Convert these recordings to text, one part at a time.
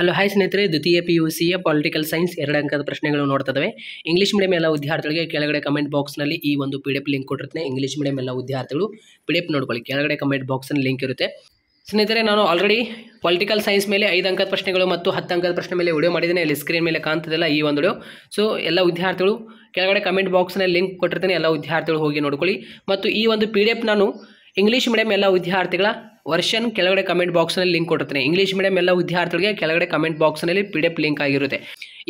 Hello hi ಸ್ನೇಹಿತರೆ, ದ್ವಿತೀಯ PUCಯ political science 2 ಅಂಕದ ಪ್ರಶ್ನೆಗಳು ನೋಡ್ತಾ ಇದ್ದಾವೆ. ಇಂಗ್ಲೀಷ್ ಮೀಡಿಯಂ ಎಲ್ಲ ವಿದ್ಯಾರ್ಥಿಗಳಿಗೆ ಕೆಳಗಡೆ ಕಮೆಂಟ್ ಬಾಕ್ಸ್ನಲ್ಲಿ ಈ ಒಂದು PDF ಲಿಂಕ್ ಕೊಟ್ಟಿರ್ತೀನಿ. ಇಂಗ್ಲೀಷ್ ಮೀಡಿಯಂ ಎಲ್ಲ ವಿದ್ಯಾರ್ಥಿಗಳು PDF ನೋಡ್ಕೊಳ್ಳಿ, ಕೆಳಗಡೆ ಕಮೆಂಟ್ ಬಾಕ್ಸ್ನಲ್ಲಿ ಲಿಂಕ್ ಇರುತ್ತೆ. ಸ್ನೇಹಿತರೆ, ನಾನು ಆಲ್ರೆಡಿ ಪೊಲಿಟಿಕಲ್ ಸೈನ್ಸ್ ಮೇಲೆ 5 ಅಂಕದ ಪ್ರಶ್ನೆಗಳು ಮತ್ತು 10 ಅಂಕದ ಪ್ರಶ್ನೆ ಮೇಲೆ ವಿಡಿಯೋ ಮಾಡಿದ್ದೀನಿ. ಅಲ್ಲಿ ಸ್ಕ್ರೀನ್ ಮೇಲೆ ಕಾಣ್ತದಲ್ಲ ಈ ಒಂದು ವಿಡಿಯೋ. ಸೊ ಎಲ್ಲ ವಿದ್ಯಾರ್ಥಿಗಳು ಕೆಳಗಡೆ ಕಮೆಂಟ್ ಬಾಕ್ಸ್ನಲ್ಲಿ ಲಿಂಕ್ ಕೊಟ್ಟಿರ್ತೀನಿ, ಎಲ್ಲ ವಿದ್ಯಾರ್ಥಿಗಳು ಹೋಗಿ ನೋಡ್ಕೊಳ್ಳಿ. ಮತ್ತು ಈ ಒಂದು PDF ನಾನು ಇಂಗ್ಲೀಷ್ ಮೀಡಿಯಂ ಎಲ್ಲ ವಿದ್ಯಾರ್ಥಿಗಳ ವರ್ಷನ್ ಕೆಳಗಡೆ ಕಮೆಂಟ್ ಬಾಕ್ಸ್ನಲ್ಲಿ ಲಿಂಕ್ ಕೊಟ್ಟಿರ್ತೀನಿ. ಇಂಗ್ಲೀಷ್ ಮೀಡಿಯಂ ಎಲ್ಲ ವಿದ್ಯಾರ್ಥಿಗಳಿಗೆ ಕೆಳಗಡೆ ಕಮೆಂಟ್ ಬಾಕ್ಸ್ನಲ್ಲಿ PDF ಲಿಂಕ್ ಆಗಿರುತ್ತೆ.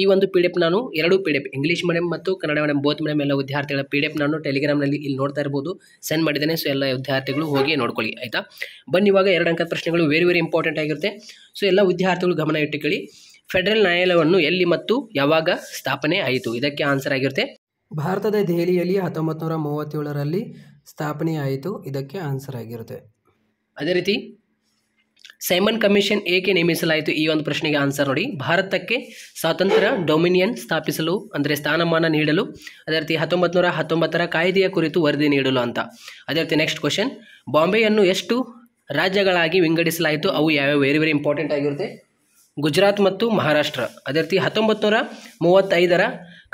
ಈ ಒಂದು PDF ನಾನು 2 PDF ಇಂಗ್ಲೀಷ್ ಮೀಡಿಯಂ ಮತ್ತು ಕನ್ನಡ ಮೀಡಿಯಂ ಬೋತ್ ಮೀಡಿಯಂ ಎಲ್ಲ ವಿದ್ಯಾರ್ಥಿಗಳ PDF ನಾನು ಟೆಲಿಗ್ರಾಮ್ನಲ್ಲಿ ಇಲ್ಲಿ ನೋಡ್ತಾ ಇರ್ಬೋದು ಸೆಂಡ್ ಮಾಡಿದ್ದೇನೆ. ಸೊ ಎಲ್ಲ ವಿದ್ಯಾರ್ಥಿಗಳು ಹೋಗಿ ನೋಡ್ಕೊಳ್ಳಿ, ಆಯಿತಾ. ಬನ್ನಿ, ಇವಾಗ 2 ಅಂಕದ ಪ್ರಶ್ನೆಗಳು ವೆರಿ ಇಂಪಾರ್ಟೆಂಟ್ ಆಗಿರುತ್ತೆ. ಸೊ ಎಲ್ಲ ವಿದ್ಯಾರ್ಥಿಗಳು ಗಮನ ಇಟ್ಟುಕೊಳ್ಳಿ. ಫೆಡರಲ್ ನ್ಯಾಯಾಲಯವನ್ನು ಎಲ್ಲಿ ಮತ್ತು ಯಾವಾಗ ಸ್ಥಾಪನೆ ಆಯಿತು? ಇದಕ್ಕೆ ಆನ್ಸರ್ ಆಗಿರುತ್ತೆ. ಭಾರತದ ದೆಹಲಿಯಲ್ಲಿ 1937ರಲ್ಲಿ ಸ್ಥಾಪನೆ ಆಯಿತು. ಇದಕ್ಕೆ ಆನ್ಸರ್ ಆಗಿರುತ್ತೆ. ಅದೇ ರೀತಿ ಸೈಮನ್ ಕಮಿಷನ್ ಏಕೆ ನೇಮಿಸಲಾಯಿತು? ಈ ಒಂದು ಪ್ರಶ್ನೆಗೆ ಆನ್ಸರ್ ನೋಡಿ. ಭಾರತಕ್ಕೆ ಸ್ವಾತಂತ್ರ್ಯ ಡೊಮಿನಿಯನ್ ಸ್ಥಾಪಿಸಲು, ಅಂದರೆ ಸ್ಥಾನಮಾನ ನೀಡಲು. ಅದೇ ರೀತಿ 1919ರ ಕಾಯ್ದೆಯ ಕುರಿತು ವರದಿ ನೀಡಲು ಅಂತ. ಅದೇ ರೀತಿ ನೆಕ್ಸ್ಟ್ ಕ್ವಶನ್, ಬಾಂಬೆಯನ್ನು ಎಷ್ಟು ರಾಜ್ಯಗಳಾಗಿ ವಿಂಗಡಿಸಲಾಯಿತು? ಅವು ಯಾವ್ಯಾವ? ವೆರಿ ಇಂಪಾರ್ಟೆಂಟ್ ಆಗಿರುತ್ತೆ. ಗುಜರಾತ್ ಮತ್ತು ಮಹಾರಾಷ್ಟ್ರ. ಅದೇ ರೀತಿ 1935ರ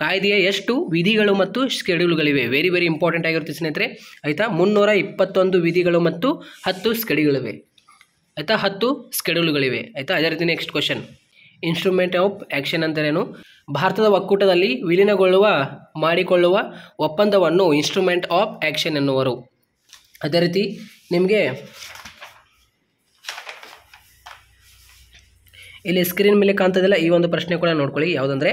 ಕಾಯ್ದೆಯ ಎಷ್ಟು ವಿಧಿಗಳು ಮತ್ತು ಸ್ಕೆಡ್ಯೂಲ್ಗಳಿವೆ? ವೆರಿ ಇಂಪಾರ್ಟೆಂಟ್ ಆಗಿರುತ್ತೆ ಸ್ನೇಹಿತರೆ, ಆಯಿತಾ. 321 ವಿಧಿಗಳು ಮತ್ತು 10 ಸ್ಕೆಡ್ಯೂಲ್ಗಳಿವೆ, ಆಯಿತಾ. 10 ಸ್ಕೆಡ್ಯೂಲ್ಗಳಿವೆ, ಆಯಿತಾ. ಅದೇ ರೀತಿ next question, instrument of action ಅಂದರೇನು? ಭಾರತದ ಒಕ್ಕೂಟದಲ್ಲಿ ಮಾಡಿಕೊಳ್ಳುವ ಒಪ್ಪಂದವನ್ನು ಇನ್ಸ್ಟ್ರೂಮೆಂಟ್ ಆಫ್ ಆ್ಯಕ್ಷನ್ ಎನ್ನುವರು. ಅದೇ ರೀತಿ ನಿಮಗೆ ಇಲ್ಲಿ ಸ್ಕ್ರೀನ್ ಮೇಲೆ ಕಾಣ್ತದಲ್ಲ ಈ ಒಂದು ಪ್ರಶ್ನೆ ಕೂಡ ನೋಡ್ಕೊಳ್ಳಿ. ಯಾವುದಂದರೆ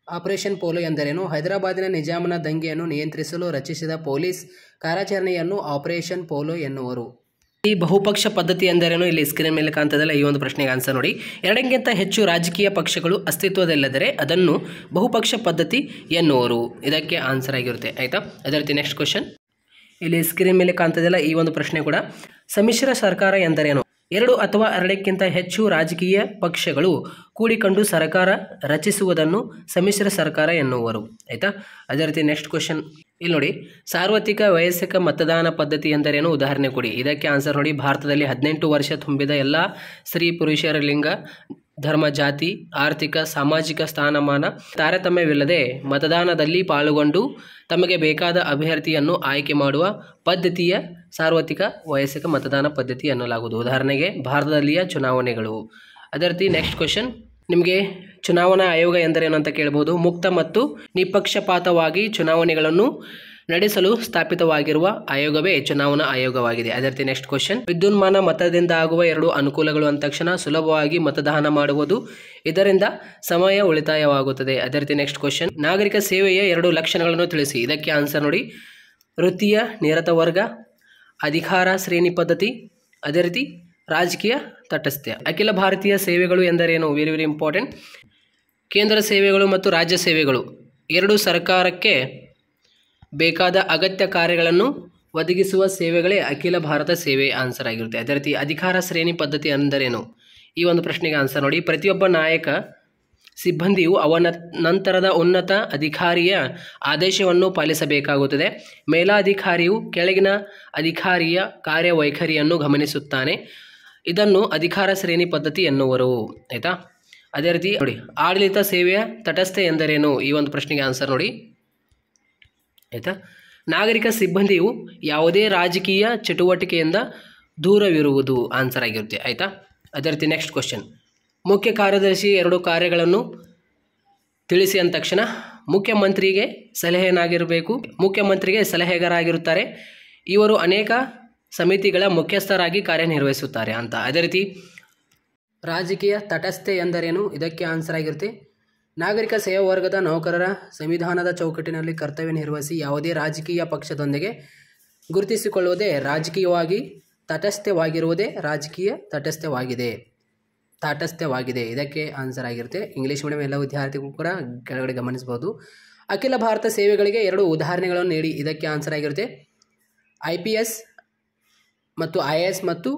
ಆಪರೇಷನ್ ಪೋಲೋ ಎಂದರೇನು? ಹೈದರಾಬಾದಿನ ನಿಜಾಮನ ದಂಗೆಯನ್ನು ನಿಯಂತ್ರಿಸಲು ರಚಿಸಿದ ಪೊಲೀಸ್ ಕಾರ್ಯಾಚರಣೆಯನ್ನು ಆಪರೇಷನ್ ಪೋಲೋ ಎನ್ನುವರು. ಈ ಬಹುಪಕ್ಷ ಪದ್ಧತಿ ಎಂದರೇನು? ಇಲ್ಲಿ ಸ್ಕ್ರೀನ್ ಮೇಲೆ ಕಾಣ್ತದಲ್ಲ ಈ ಒಂದು ಪ್ರಶ್ನೆಗೆ ಆನ್ಸರ್ ನೋಡಿ. 2ಕ್ಕಿಂತ ಹೆಚ್ಚು ರಾಜಕೀಯ ಪಕ್ಷಗಳು ಅಸ್ತಿತ್ವದಲ್ಲಿದ್ದರೆ ಅದನ್ನು ಬಹುಪಕ್ಷ ಪದ್ಧತಿ ಎನ್ನುವರು. ಇದಕ್ಕೆ ಆನ್ಸರ್ ಆಗಿರುತ್ತೆ, ಆಯಿತಾ. ಅದೇ ರೀತಿ ನೆಕ್ಸ್ಟ್ ಕ್ವಶನ್, ಇಲ್ಲಿ ಸ್ಕ್ರೀನ್ ಮೇಲೆ ಕಾಣ್ತದಲ್ಲ ಈ ಒಂದು ಪ್ರಶ್ನೆ ಕೂಡ, ಸಮ್ಮಿಶ್ರ ಸರ್ಕಾರ ಎಂದರೇನು? 2 ಅಥವಾ 2ಕ್ಕಿಂತ ಹೆಚ್ಚು ರಾಜಕೀಯ ಪಕ್ಷಗಳು ಕೂಡಿಕೊಂಡು ಸರ್ಕಾರ ರಚಿಸುವುದನ್ನು ಸಮ್ಮಿಶ್ರ ಸರ್ಕಾರ ಎನ್ನುವರು, ಆಯಿತಾ. ಅದೇ ರೀತಿ ನೆಕ್ಸ್ಟ್ ಕ್ವಶನ್, ಇಲ್ಲಿ ನೋಡಿ, ಸಾರ್ವತ್ರಿಕ ವಯಸ್ಸಿಕ ಮತದಾನ ಪದ್ಧತಿ ಎಂದರೇನು? ಉದಾಹರಣೆ ಕೊಡಿ. ಇದಕ್ಕೆ ಆನ್ಸರ್ ನೋಡಿ. ಭಾರತದಲ್ಲಿ 18 ವರ್ಷ ತುಂಬಿದ ಎಲ್ಲ ಸ್ತ್ರೀ ಪುರುಷರ ಲಿಂಗ, ಧರ್ಮ, ಜಾತಿ, ಆರ್ಥಿಕ, ಸಾಮಾಜಿಕ ಸ್ಥಾನಮಾನ ತಾರತಮ್ಯವಿಲ್ಲದೆ ಮತದಾನದಲ್ಲಿ ಪಾಲ್ಗೊಂಡು ತಮಗೆ ಬೇಕಾದ ಅಭ್ಯರ್ಥಿಯನ್ನು ಆಯ್ಕೆ ಮಾಡುವ ಪದ್ಧತಿಯ ಸಾರ್ವತ್ರಿಕ ವಯಸ್ಸಿಕ ಮತದಾನ ಪದ್ಧತಿ ಎನ್ನಲಾಗುವುದು. ಉದಾಹರಣೆಗೆ ಭಾರತದಲ್ಲಿಯ ಚುನಾವಣೆಗಳು. ಅದೇ ರೀತಿ ನೆಕ್ಸ್ಟ್ ಕ್ವಶನ್, ನಿಮಗೆ ಚುನಾವಣಾ ಆಯೋಗ ಎಂದರೇನು ಅಂತ ಕೇಳಬಹುದು. ಮುಕ್ತ ಮತ್ತು ನಿಷ್ಪಕ್ಷಪಾತವಾಗಿ ಚುನಾವಣೆಗಳನ್ನು ನಡೆಸಲು ಸ್ಥಾಪಿತವಾಗಿರುವ ಆಯೋಗವೇ ಚುನಾವಣಾ ಆಯೋಗವಾಗಿದೆ. ಅದೇ ರೀತಿ ನೆಕ್ಸ್ಟ್ ಕ್ವಶನ್, ವಿದ್ಯುನ್ಮಾನ ಮತದಿಂದ ಆಗುವ 2 ಅನುಕೂಲಗಳು ಅಂದ ತಕ್ಷಣ ಸುಲಭವಾಗಿ ಮತದಾನ ಮಾಡುವುದು, ಇದರಿಂದ ಸಮಯ ಉಳಿತಾಯವಾಗುತ್ತದೆ. ಅದೇ ರೀತಿ ನೆಕ್ಸ್ಟ್ ಕ್ವಶನ್, ನಾಗರಿಕ ಸೇವೆಯ 2 ಲಕ್ಷಣಗಳನ್ನು ತಿಳಿಸಿ. ಇದಕ್ಕೆ ಆನ್ಸರ್ ನೋಡಿ. ವೃತ್ತಿಯ ನಿರತ ವರ್ಗ, ಅಧಿಕಾರ ಶ್ರೇಣಿ ಪದ್ಧತಿ, ಅದೇ ರೀತಿ ರಾಜಕೀಯ ತಟಸ್ಥ್ಯ. ಅಖಿಲ ಭಾರತೀಯ ಸೇವೆಗಳು ಎಂದರೇನು? Very important. ಕೇಂದ್ರ ಸೇವೆಗಳು ಮತ್ತು ರಾಜ್ಯ ಸೇವೆಗಳು 2 ಸರ್ಕಾರಕ್ಕೆ ಬೇಕಾದ ಅಗತ್ಯ ಕಾರ್ಯಗಳನ್ನು ಒದಗಿಸುವ ಸೇವೆಗಳೇ ಅಖಿಲ ಭಾರತ ಸೇವೆ ಆನ್ಸರ್ ಆಗಿರುತ್ತೆ. ಅದೇ ರೀತಿ ಅಧಿಕಾರ ಶ್ರೇಣಿ ಪದ್ಧತಿ ಎಂದರೇನು? ಈ ಒಂದು ಪ್ರಶ್ನೆಗೆ ಆನ್ಸರ್ ನೋಡಿ. ಪ್ರತಿಯೊಬ್ಬ ನಾಯಕ ಸಿಬ್ಬಂದಿಯು ಅವನ ನಂತರದ ಉನ್ನತ ಅಧಿಕಾರಿಯ ಆದೇಶವನ್ನು ಪಾಲಿಸಬೇಕಾಗುತ್ತದೆ. ಮೇಲಾಧಿಕಾರಿಯು ಕೆಳಗಿನ ಅಧಿಕಾರಿಯ ಕಾರ್ಯವೈಖರಿಯನ್ನು ಗಮನಿಸುತ್ತಾನೆ. ಇದನ್ನು ಅಧಿಕಾರ ಶ್ರೇಣಿ ಪದ್ಧತಿ ಎನ್ನುವರು, ಆಯಿತಾ. ಅದೇ ರೀತಿ ನೋಡಿ, ಆಡಳಿತ ಸೇವೆಯ ತಟಸ್ಥೆ ಎಂದರೇನು? ಈ ಒಂದು ಪ್ರಶ್ನೆಗೆ ಆನ್ಸರ್ ನೋಡಿ, ಆಯಿತಾ. ನಾಗರಿಕ ಸಿಬ್ಬಂದಿಯು ಯಾವುದೇ ರಾಜಕೀಯ ಚಟುವಟಿಕೆಯಿಂದ ದೂರವಿರುವುದು ಆನ್ಸರ್ ಆಗಿರುತ್ತೆ, ಆಯಿತಾ. ಅದೇ ರೀತಿ ನೆಕ್ಸ್ಟ್ ಕ್ವಶನ್, ಮುಖ್ಯ ಕಾರ್ಯದರ್ಶಿ 2 ಕಾರ್ಯಗಳನ್ನು ತಿಳಿಸಿ ಅಂದ ತಕ್ಷಣ ಮುಖ್ಯಮಂತ್ರಿಗೆ ಸಲಹೆಗಾರಾಗಿರುತ್ತಾರೆ. ಇವರು ಅನೇಕ ಸಮಿತಿಗಳ ಮುಖ್ಯಸ್ಥರಾಗಿ ಕಾರ್ಯನಿರ್ವಹಿಸುತ್ತಾರೆ ಅಂತ. ಅದೇ ರೀತಿ ರಾಜಕೀಯ ತಟಸ್ಥೆ ಎಂದರೇನು? ಇದಕ್ಕೆ ಆನ್ಸರ್ ಆಗಿರುತ್ತೆ. ನಾಗರಿಕ ಸೇವಾ ವರ್ಗದ ನೌಕರರ ಸಂವಿಧಾನದ ಚೌಕಟ್ಟಿನಲ್ಲಿ ಕರ್ತವ್ಯ ನಿರ್ವಹಿಸಿ ಯಾವುದೇ ರಾಜಕೀಯ ಪಕ್ಷದೊಂದಿಗೆ ಗುರುತಿಸಿಕೊಳ್ಳುವುದೇ ರಾಜಕೀಯವಾಗಿ ತಟಸ್ಥವಾಗಿರುವುದೇ ರಾಜಕೀಯ ತಾಟಸ್ಥ್ಯವಾಗಿದೆ. ಇದಕ್ಕೆ ಆನ್ಸರ್ ಆಗಿರುತ್ತೆ. ಇಂಗ್ಲೀಷ್ ಮೀಡಿಯಂ ಎಲ್ಲ ವಿದ್ಯಾರ್ಥಿಗಳು ಕೂಡ ಕೆಳಗಡೆ ಗಮನಿಸಬಹುದು. ಅಖಿಲ ಭಾರತ ಸೇವೆಗಳಿಗೆ 2 ಉದಾಹರಣೆಗಳನ್ನು ನೀಡಿ. ಇದಕ್ಕೆ ಆನ್ಸರ್ ಆಗಿರುತ್ತೆ. IPS ಮತ್ತು IAS ಮತ್ತು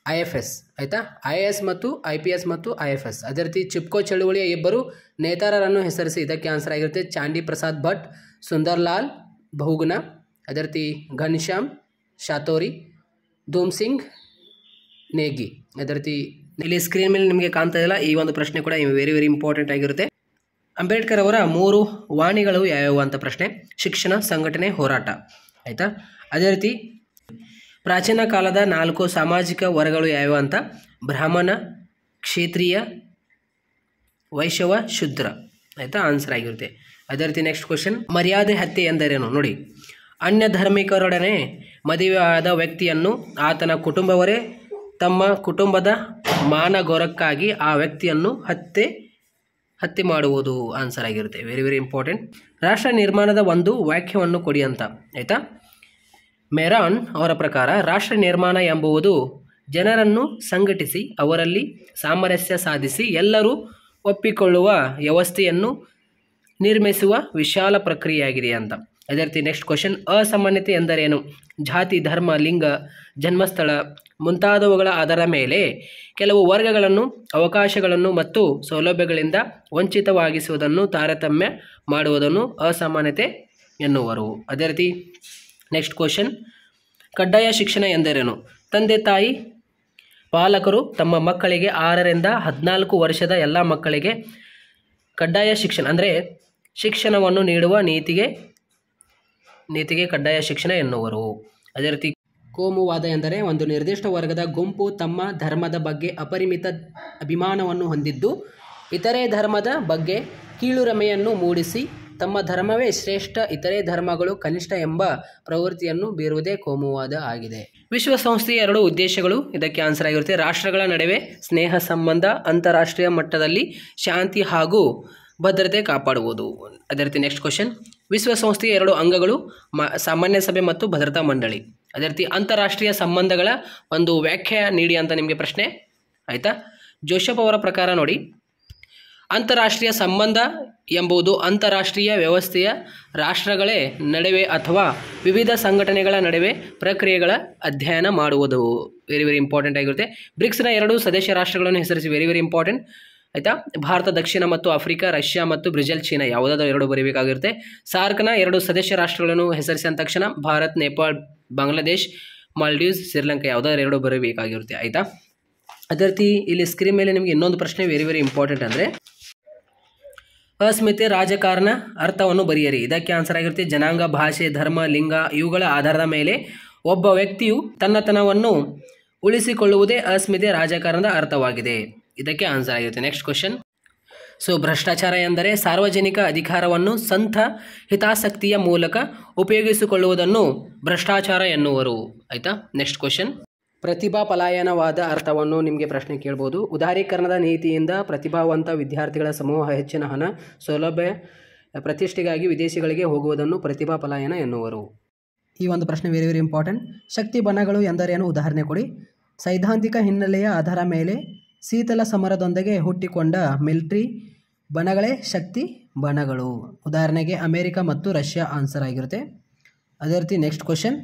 IFS, ಆಯಿತಾ. IAS ಮತ್ತು IPS ಮತ್ತು IFS. ಅದೇ ರೀತಿ ಚಿಪ್ಕೋ ಚಳುವಳಿಯ 2 ನೇತಾರರನ್ನು ಹೆಸರಿಸಿ. ಇದಕ್ಕೆ ಆನ್ಸರ್ ಆಗಿರುತ್ತೆ. ಚಾಂಡಿ ಪ್ರಸಾದ್ ಭಟ್, ಸುಂದರ್ಲಾಲ್ ಬಹುಗುಣ, ಅದೇ ರೀತಿ ಘನಶ್ಯಾಮ್ ಶಾತೋರಿ, ಧೂಮ್ ಸಿಂಗ್ ನೇಗಿ. ಅದೇ ರೀತಿ ಇಲ್ಲಿ ಸ್ಕ್ರೀನ್ ಮೇಲೆ ನಿಮಗೆ ಕಾಣ್ತಾ ಇಲ್ಲ, ಈ ಒಂದು ಪ್ರಶ್ನೆ ಕೂಡ ವೆರಿ ವೆರಿ ಇಂಪಾರ್ಟೆಂಟ್ ಆಗಿರುತ್ತೆ. ಅಂಬೇಡ್ಕರ್ ಅವರ 3 ವಾಣಿಗಳು ಯಾವ್ಯಾವು ಅಂತ ಪ್ರಶ್ನೆ. ಶಿಕ್ಷಣ, ಸಂಘಟನೆ, ಹೋರಾಟ. ಆಯಿತಾ. ಅದೇ ರೀತಿ ಪ್ರಾಚೀನ ಕಾಲದ 4 ಸಾಮಾಜಿಕ ವರ್ಗಗಳು ಯಾವ್ಯಾವು ಅಂತ. ಬ್ರಾಹ್ಮಣ, ಕ್ಷೇತ್ರೀಯ, ವೈಶ್ಯವ, ಶೂದ್ರ. ಆಯಿತಾ, ಆನ್ಸರ್ ಆಗಿರುತ್ತೆ. ಅದೇ ರೀತಿ ನೆಕ್ಸ್ಟ್ ಕ್ವಶನ್, ಮರ್ಯಾದೆ ಹತ್ಯೆ ಎಂದರೇನು ನೋಡಿ. ಅನ್ಯ ಧರ್ಮಿಕರೊಡನೆ ಮದುವೆ ಆದ ವ್ಯಕ್ತಿಯನ್ನು ಆತನ ಕುಟುಂಬವರೇ ತಮ್ಮ ಕುಟುಂಬದ ಮಾನಗೌರವಕ್ಕಾಗಿ ಆ ವ್ಯಕ್ತಿಯನ್ನು ಹತ್ಯೆ ಮಾಡುವುದು ಆನ್ಸರ್ ಆಗಿರುತ್ತೆ. Very very important. ರಾಷ್ಟ್ರ ನಿರ್ಮಾಣದ ಒಂದು ವಾಕ್ಯವನ್ನು ಕೊಡಿ ಅಂತ. ಆಯಿತಾ. ಮೆರಾನ್ ಅವರ ಪ್ರಕಾರ ರಾಷ್ಟ್ರ ನಿರ್ಮಾಣ ಎಂಬುದು ಜನರನ್ನು ಸಂಘಟಿಸಿ ಅವರಲ್ಲಿ ಸಾಮರಸ್ಯ ಸಾಧಿಸಿ ಎಲ್ಲರೂ ಒಪ್ಪಿಕೊಳ್ಳುವ ವ್ಯವಸ್ಥೆಯನ್ನು ನಿರ್ಮಿಸುವ ವಿಶಾಲ ಪ್ರಕ್ರಿಯೆಯಾಗಿದೆ ಅಂತ. ಅದೇ ರೀತಿ ನೆಕ್ಸ್ಟ್ ಕ್ವಶನ್, ಅಸಮಾನತೆ ಎಂದರೇನು. ಜಾತಿ, ಧರ್ಮ, ಲಿಂಗ, ಜನ್ಮಸ್ಥಳ ಮುಂತಾದವುಗಳ ಆಧಾರದ ಮೇಲೆ ಕೆಲವು ವರ್ಗಗಳನ್ನು ಅವಕಾಶಗಳನ್ನು ಮತ್ತು ಸೌಲಭ್ಯಗಳಿಂದ ವಂಚಿತವಾಗಿಸುವುದನ್ನು ತಾರತಮ್ಯ ಮಾಡುವುದನ್ನು ಅಸಮಾನತೆ ಎನ್ನುವರು. ಅದೇ ರೀತಿ ನೆಕ್ಸ್ಟ್ ಕ್ವಶನ್, ಕಡ್ಡಾಯ ಶಿಕ್ಷಣ ಎಂದರೇನು. ತಂದೆ ತಾಯಿ ಪಾಲಕರು ತಮ್ಮ ಮಕ್ಕಳಿಗೆ 6 ರಿಂದ 14 ವರ್ಷದ ಎಲ್ಲ ಮಕ್ಕಳಿಗೆ ಕಡ್ಡಾಯ ಶಿಕ್ಷಣ ಅಂದರೆ ಶಿಕ್ಷಣವನ್ನು ನೀಡುವ ನೀತಿಗೆ ಕಡ್ಡಾಯ ಶಿಕ್ಷಣ ಎನ್ನುವರು. ಅದೇ ರೀತಿ ಕೋಮುವಾದ ಎಂದರೆ ಒಂದು ನಿರ್ದಿಷ್ಟ ವರ್ಗದ ಗುಂಪು ತಮ್ಮ ಧರ್ಮದ ಬಗ್ಗೆ ಅಪರಿಮಿತ ಅಭಿಮಾನವನ್ನು ಹೊಂದಿದ್ದು ಇತರೆ ಧರ್ಮದ ಬಗ್ಗೆ ಕೀಳುರಿಮೆಯನ್ನು ಮೂಡಿಸಿ ತಮ್ಮ ಧರ್ಮವೇ ಶ್ರೇಷ್ಠ, ಇತರೆ ಧರ್ಮಗಳು ಕನಿಷ್ಠ ಎಂಬ ಪ್ರವೃತ್ತಿಯನ್ನು ಬೀರುವುದೇ ಕೋಮುವಾದ ಆಗಿದೆ. ವಿಶ್ವಸಂಸ್ಥೆಯ 2 ಉದ್ದೇಶಗಳು ಇದಕ್ಕೆ ಆನ್ಸರ್ ಆಗಿರುತ್ತೆ. ರಾಷ್ಟ್ರಗಳ ನಡುವೆ ಸ್ನೇಹ ಸಂಬಂಧ, ಅಂತಾರಾಷ್ಟ್ರೀಯ ಮಟ್ಟದಲ್ಲಿ ಶಾಂತಿ ಹಾಗೂ ಭದ್ರತೆ ಕಾಪಾಡುವುದು. ಅದೇ ರೀತಿ ನೆಕ್ಸ್ಟ್ ಕ್ವಶನ್, ವಿಶ್ವಸಂಸ್ಥೆಯ 2 ಅಂಗಗಳು ಸಾಮಾನ್ಯ ಸಭೆ ಮತ್ತು ಭದ್ರತಾ ಮಂಡಳಿ. ಅದೇ ರೀತಿ ಅಂತಾರಾಷ್ಟ್ರೀಯ ಸಂಬಂಧಗಳ ಒಂದು ವ್ಯಾಖ್ಯೆ ನೀಡಿ ಅಂತ ನಿಮಗೆ ಪ್ರಶ್ನೆ. ಆಯಿತಾ. ಜೋಸೆಫ್ ಅವರ ಪ್ರಕಾರ ನೋಡಿ, ಅಂತಾರಾಷ್ಟ್ರೀಯ ಸಂಬಂಧ ಎಂಬುದು ಅಂತಾರಾಷ್ಟ್ರೀಯ ವ್ಯವಸ್ಥೆಯ ರಾಷ್ಟ್ರಗಳೇ ನಡುವೆ ಅಥವಾ ವಿವಿಧ ಸಂಘಟನೆಗಳ ನಡುವೆ ಪ್ರಕ್ರಿಯೆಗಳ ಅಧ್ಯಯನ ಮಾಡುವುದು. ವೆರಿ ವೆರಿ ಇಂಪಾರ್ಟೆಂಟ್ ಆಗಿರುತ್ತೆ. ಬ್ರಿಕ್ಸ್ನ 2 ಸದಸ್ಯ ರಾಷ್ಟ್ರಗಳನ್ನು ಹೆಸರಿಸಿ. Very very important. ಆಯಿತಾ. ಭಾರತ, ದಕ್ಷಿಣ ಮತ್ತು ಆಫ್ರಿಕಾ, ರಷ್ಯಾ ಮತ್ತು ಬ್ರೆಜಿಲ್, ಚೀನಾ ಯಾವುದಾದ್ರೂ 2 ಬರೀಬೇಕಾಗಿರುತ್ತೆ. ಸಾರ್ಕ್ನ 2 ಸದಸ್ಯ ರಾಷ್ಟ್ರಗಳನ್ನು ಹೆಸರಿಸಿದ ತಕ್ಷಣ ಭಾರತ್, ನೇಪಾಳ್, ಬಾಂಗ್ಲಾದೇಶ್, ಮಾಲ್ಡೀವ್ಸ್, ಶ್ರೀಲಂಕಾ ಯಾವುದಾದ್ರೂ 2 ಬರೀಬೇಕಾಗಿರುತ್ತೆ. ಆಯಿತಾ. ಅದೇ ರೀತಿ ಇಲ್ಲಿ ಸ್ಕ್ರೀನ್ ಮೇಲೆ ನಿಮಗೆ ಇನ್ನೊಂದು ಪ್ರಶ್ನೆ ವೆರಿ ವೆರಿ ಇಂಪಾರ್ಟೆಂಟ್ ಅಂದರೆ ಅಸ್ಮಿತೆ ರಾಜಕಾರಣ ಅರ್ಥವನ್ನು ಬರೆಯಿರಿ. ಇದಕ್ಕೆ ಆನ್ಸರ್ ಆಗಿರುತ್ತೆ. ಜನಾಂಗ, ಭಾಷೆ, ಧರ್ಮ, ಲಿಂಗ ಇವುಗಳ ಆಧಾರದ ಮೇಲೆ ಒಬ್ಬ ವ್ಯಕ್ತಿಯು ತನ್ನತನವನ್ನು ಉಳಿಸಿಕೊಳ್ಳುವುದೇ ಅಸ್ಮಿತೆ ರಾಜಕಾರಣದ ಅರ್ಥವಾಗಿದೆ. ಇದಕ್ಕೆ ಆನ್ಸರ್ ಆಗಿರುತ್ತೆ. ನೆಕ್ಸ್ಟ್ ಕ್ವಶನ್, ಭ್ರಷ್ಟಾಚಾರ ಎಂದರೆ ಸಾರ್ವಜನಿಕ ಅಧಿಕಾರವನ್ನು ಸ್ವಂತ ಹಿತಾಸಕ್ತಿಯ ಮೂಲಕ ಉಪಯೋಗಿಸಿಕೊಳ್ಳುವುದನ್ನು ಭ್ರಷ್ಟಾಚಾರ ಎನ್ನುವರು. ಆಯಿತಾ. ನೆಕ್ಸ್ಟ್ ಕ್ವಶನ್, ಪ್ರತಿಭಾ ಪಲಾಯನವಾದ ಅರ್ಥವನ್ನು ನಿಮಗೆ ಪ್ರಶ್ನೆ ಕೇಳ್ಬೋದು. ಉದಾರೀಕರಣದ ನೀತಿಯಿಂದ ಪ್ರತಿಭಾವಂತ ವಿದ್ಯಾರ್ಥಿಗಳ ಸಮೂಹ ಹೆಚ್ಚಿನ ಹಣ, ಸೌಲಭ್ಯ, ಪ್ರತಿಷ್ಠೆಗಾಗಿ ವಿದೇಶಗಳಿಗೆ ಹೋಗುವುದನ್ನು ಪ್ರತಿಭಾ ಪಲಾಯನ ಎನ್ನುವರು. ಈ ಒಂದು ಪ್ರಶ್ನೆ ವೆರಿ ವೆರಿ ಇಂಪಾರ್ಟೆಂಟ್. ಶಕ್ತಿ ಬಣಗಳು ಎಂದರೇನು ಉದಾಹರಣೆ ಕೊಡಿ. ಸೈದ್ಧಾಂತಿಕ ಹಿನ್ನೆಲೆಯ ಆಧಾರ ಮೇಲೆ ಶೀತಲ ಸಮರದೊಂದಿಗೆ ಹುಟ್ಟಿಕೊಂಡ ಮಿಲಿಟರಿ ಬಣಗಳೇ ಶಕ್ತಿ ಬಣಗಳು. ಉದಾಹರಣೆಗೆ ಅಮೆರಿಕ ಮತ್ತು ರಷ್ಯಾ ಆನ್ಸರ್ ಆಗಿರುತ್ತೆ. ಅದೇ ರೀತಿ ನೆಕ್ಸ್ಟ್ ಕ್ವಶನ್,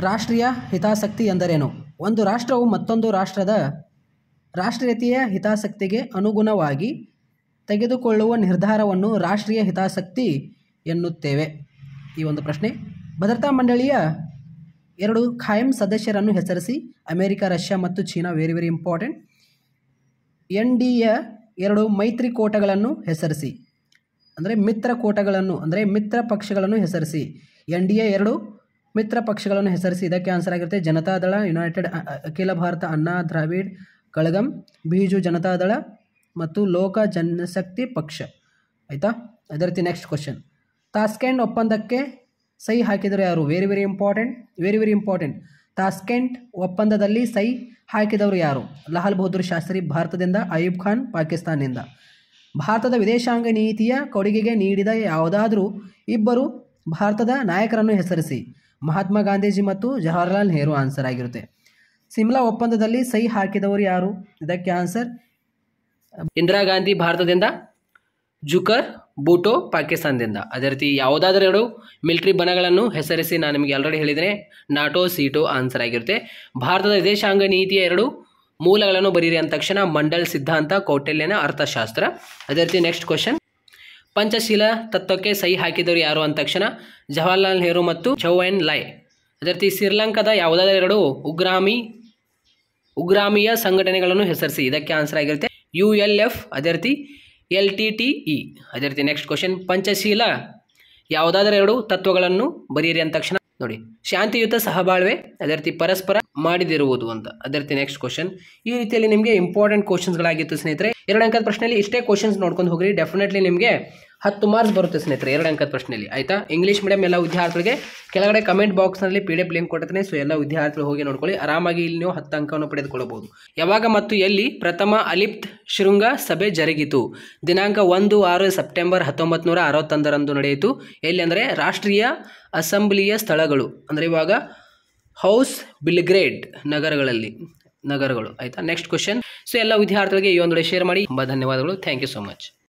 ರಾಷ್ಟ್ರೀಯ ಹಿತಾಸಕ್ತಿ ಎಂದರೇನು. ಒಂದು ರಾಷ್ಟ್ರವು ಮತ್ತೊಂದು ರಾಷ್ಟ್ರದ ರಾಷ್ಟ್ರೀಯತೆಯ ಹಿತಾಸಕ್ತಿಗೆ ಅನುಗುಣವಾಗಿ ತೆಗೆದುಕೊಳ್ಳುವ ನಿರ್ಧಾರವನ್ನು ರಾಷ್ಟ್ರೀಯ ಹಿತಾಸಕ್ತಿ ಎನ್ನುತ್ತೇವೆ. ಈ ಒಂದು ಪ್ರಶ್ನೆ. ಭದ್ರತಾ ಮಂಡಳಿಯ 2 ಖಾಯಂ ಸದಸ್ಯರನ್ನು ಹೆಸರಿಸಿ. ಅಮೆರಿಕ, ರಷ್ಯಾ ಮತ್ತು ಚೀನಾ. Very very important. NDಯ 2 ಮೈತ್ರಿಕೂಟಗಳನ್ನು ಹೆಸರಿಸಿ. ಅಂದರೆ ಮಿತ್ರಕೂಟಗಳನ್ನು ಅಂದರೆ ಮಿತ್ರ ಪಕ್ಷಗಳನ್ನು ಹೆಸರಿಸಿ. NDಯ 2 ಮಿತ್ರ ಪಕ್ಷಗಳನ್ನು ಹೆಸರಿಸಿ. ಇದಕ್ಕೆ ಆನ್ಸರ್ ಆಗಿರುತ್ತೆ. ಜನತಾದಳ, ಯುನೈಟೆಡ್ ಅಖಿಲ ಭಾರತ ಅಣ್ಣಾ ದ್ರಾವಿಡ್ ಕಳಗಂ, ಬಿಜು ಜನತಾದಳ ಮತ್ತು ಲೋಕ ಜನಶಕ್ತಿ ಪಕ್ಷ. ಆಯಿತಾ. ಅದೇ ರೀತಿ ನೆಕ್ಸ್ಟ್ ಕ್ವಶನ್, ತಾಸ್ಕೆಂಟ್ ಒಪ್ಪಂದಕ್ಕೆ ಸಹಿ ಹಾಕಿದರು ಯಾರು. Very very important. ತಾಸ್ಕೆಂಟ್ ಒಪ್ಪಂದದಲ್ಲಿ ಸಹಿ ಹಾಕಿದವರು ಯಾರು. ಲಾಲ್ ಬಹದ್ದೂರ್ ಶಾಸ್ತ್ರಿ ಭಾರತದಿಂದ, ಅಯೂಬ್ ಖಾನ್ ಪಾಕಿಸ್ತಾನದಿಂದ. ಭಾರತದ ವಿದೇಶಾಂಗ ನೀತಿಯ ಕೊಡುಗೆಗೆ ನೀಡಿದ ಯಾವುದಾದ್ರೂ 2 ಭಾರತದ ನಾಯಕರನ್ನು ಹೆಸರಿಸಿ. ಮಹಾತ್ಮ ಗಾಂಧೀಜಿ ಮತ್ತು ಜವಾಹರ್ಲಾಲ್ ನೆಹರು ಆನ್ಸರ್ ಆಗಿರುತ್ತೆ. ಸಿಮ್ಲಾ ಒಪ್ಪಂದದಲ್ಲಿ ಸಹಿ ಹಾಕಿದವರು ಯಾರು. ಇದಕ್ಕೆ ಆನ್ಸರ್ ಇಂದಿರಾ ಗಾಂಧಿ ಭಾರತದಿಂದ, ಜುಕರ್ ಬೂಟೋ ಪಾಕಿಸ್ತಾನದಿಂದ. ಅದೇ ರೀತಿ ಯಾವುದಾದ್ರೂ 2 ಮಿಲಿಟರಿ ಬಣಗಳನ್ನು ಹೆಸರಿಸಿ. ನಾನು ನಿಮಗೆ ಆಲ್ರೆಡಿ ಹೇಳಿದರೆ ನಾಟೋ, ಸೀಟೋ ಆನ್ಸರ್ ಆಗಿರುತ್ತೆ. ಭಾರತದ ವಿದೇಶಾಂಗ ನೀತಿಯ 2 ಮೂಲಗಳನ್ನು ಬರೀರಿ ಅಂದ ತಕ್ಷಣ ಮಂಡಲ್ ಸಿದ್ಧಾಂತ, ಕೌಟಿಲ್ಯನ ಅರ್ಥಶಾಸ್ತ್ರ. ಅದೇ ರೀತಿ ನೆಕ್ಸ್ಟ್ ಕ್ವಶನ್, ಪಂಚಶೀಲ ತತ್ವಕ್ಕೆ ಸಹಿ ಹಾಕಿದವರು ಯಾರು ಅಂದ ತಕ್ಷಣ ಜವಾಹರ್ಲಾಲ್ ನೆಹರು ಮತ್ತು ಚೌ ಎನ್ ಲೈ. ಅದೇ ರೀತಿ ಶ್ರೀಲಂಕಾದ ಯಾವುದಾದ್ರೂ 2 ಉಗ್ರಾಮಿ ಉಗ್ರಾಮಿಯ ಸಂಘಟನೆಗಳನ್ನು ಹೆಸರಿಸಿ. ಇದಕ್ಕೆ ಆನ್ಸರ್ ಆಗಿರುತ್ತೆ ULF. ಅದೇ ರೀತಿ LTTE. ಅದೇ ರೀತಿ ನೆಕ್ಸ್ಟ್ ಕ್ವಶನ್, ಪಂಚಶೀಲ ಯಾವುದಾದರೂ 2 ತತ್ವಗಳನ್ನು ಬರೆಯಿರಿ ಅಂದ ತಕ್ಷಣ ನೋಡಿ, ಶಾಂತಿಯುತ ಸಹಬಾಳ್ವೆ, ಅದೇ ರೀತಿ ಪರಸ್ಪರ ಮಾಡಿದಿರುವುದು ಅಂತ. ಅದೇ ರೀತಿ ನೆಕ್ಸ್ಟ್ ಕ್ವಶನ್. ಈ ರೀತಿಯಲ್ಲಿ ನಿಮಗೆ ಇಂಪಾರ್ಟೆಂಟ್ ಕ್ವಶನ್ಸ್ಗಳಾಗಿತ್ತು ಸ್ನೇಹಿತರೆ. 2 ಅಂಕದ ಪ್ರಶ್ನೆಯಲ್ಲಿ ಇಷ್ಟೇ ಕ್ವಶನ್ಸ್ ನೋಡ್ಕೊಂಡು ಹೋಗ್ರಿ, ಡೆಫಿನೆಟ್ಲಿ ನಿಮಗೆ 10 ಮಾರ್ಕ್ಸ್ ಬರುತ್ತೆ ಸ್ನೇಹಿತರೆ 2 ಅಂಕದ ಪ್ರಶ್ನೆಯಲ್ಲಿ. ಆಯಿತಾ? ಇಂಗ್ಲೀಷ್ ಮೀಡಿಯಂ ಎಲ್ಲ ವಿದ್ಯಾರ್ಥಿಗಳಿಗೆ ಕೆಳಗಡೆ ಕಮೆಂಟ್ ಬಾಕ್ಸ್ನಲ್ಲಿ PDF ಲಿಂಕ್ ಕೊಟ್ಟಿರ್ತೀನಿ. ಸೊ ಎಲ್ಲ ವಿದ್ಯಾರ್ಥಿಗಳು ಹೋಗಿ ನೋಡ್ಕೊಳ್ಳಿ. ಆರಾಮಾಗಿ ಇಲ್ಲಿ ನೀವು 10 ಅಂಕವನ್ನು ಪಡೆದುಕೊಳ್ಳಬಹುದು. ಯಾವಾಗ ಮತ್ತು ಎಲ್ಲಿ ಪ್ರಥಮ ಅಲಿಪ್ತ ಶೃಂಗ ಸಭೆ ಜರುಗಿತು? ದಿನಾಂಕ 1-6 ಸೆಪ್ಟೆಂಬರ್ 1961 ನಡೆಯಿತು. ಎಲ್ಲಿ ಅಂದರೆ ರಾಷ್ಟ್ರೀಯ ಅಸೆಂಬ್ಲಿಯ ಸ್ಥಳಗಳು, ಅಂದರೆ ಇವಾಗ ಹೌಸ್ ಬಿಲ್ಗ್ರೇಡ್ ನಗರಗಳು. ಆಯಿತಾ? Next question. ಸೊ ಎಲ್ಲ ವಿದ್ಯಾರ್ಥಿಗಳಿಗೆ ಈ ಒಂದು ಶೇರ್ ಮಾಡಿ. ತುಂಬ ಧನ್ಯವಾದಗಳು. Thank you so much.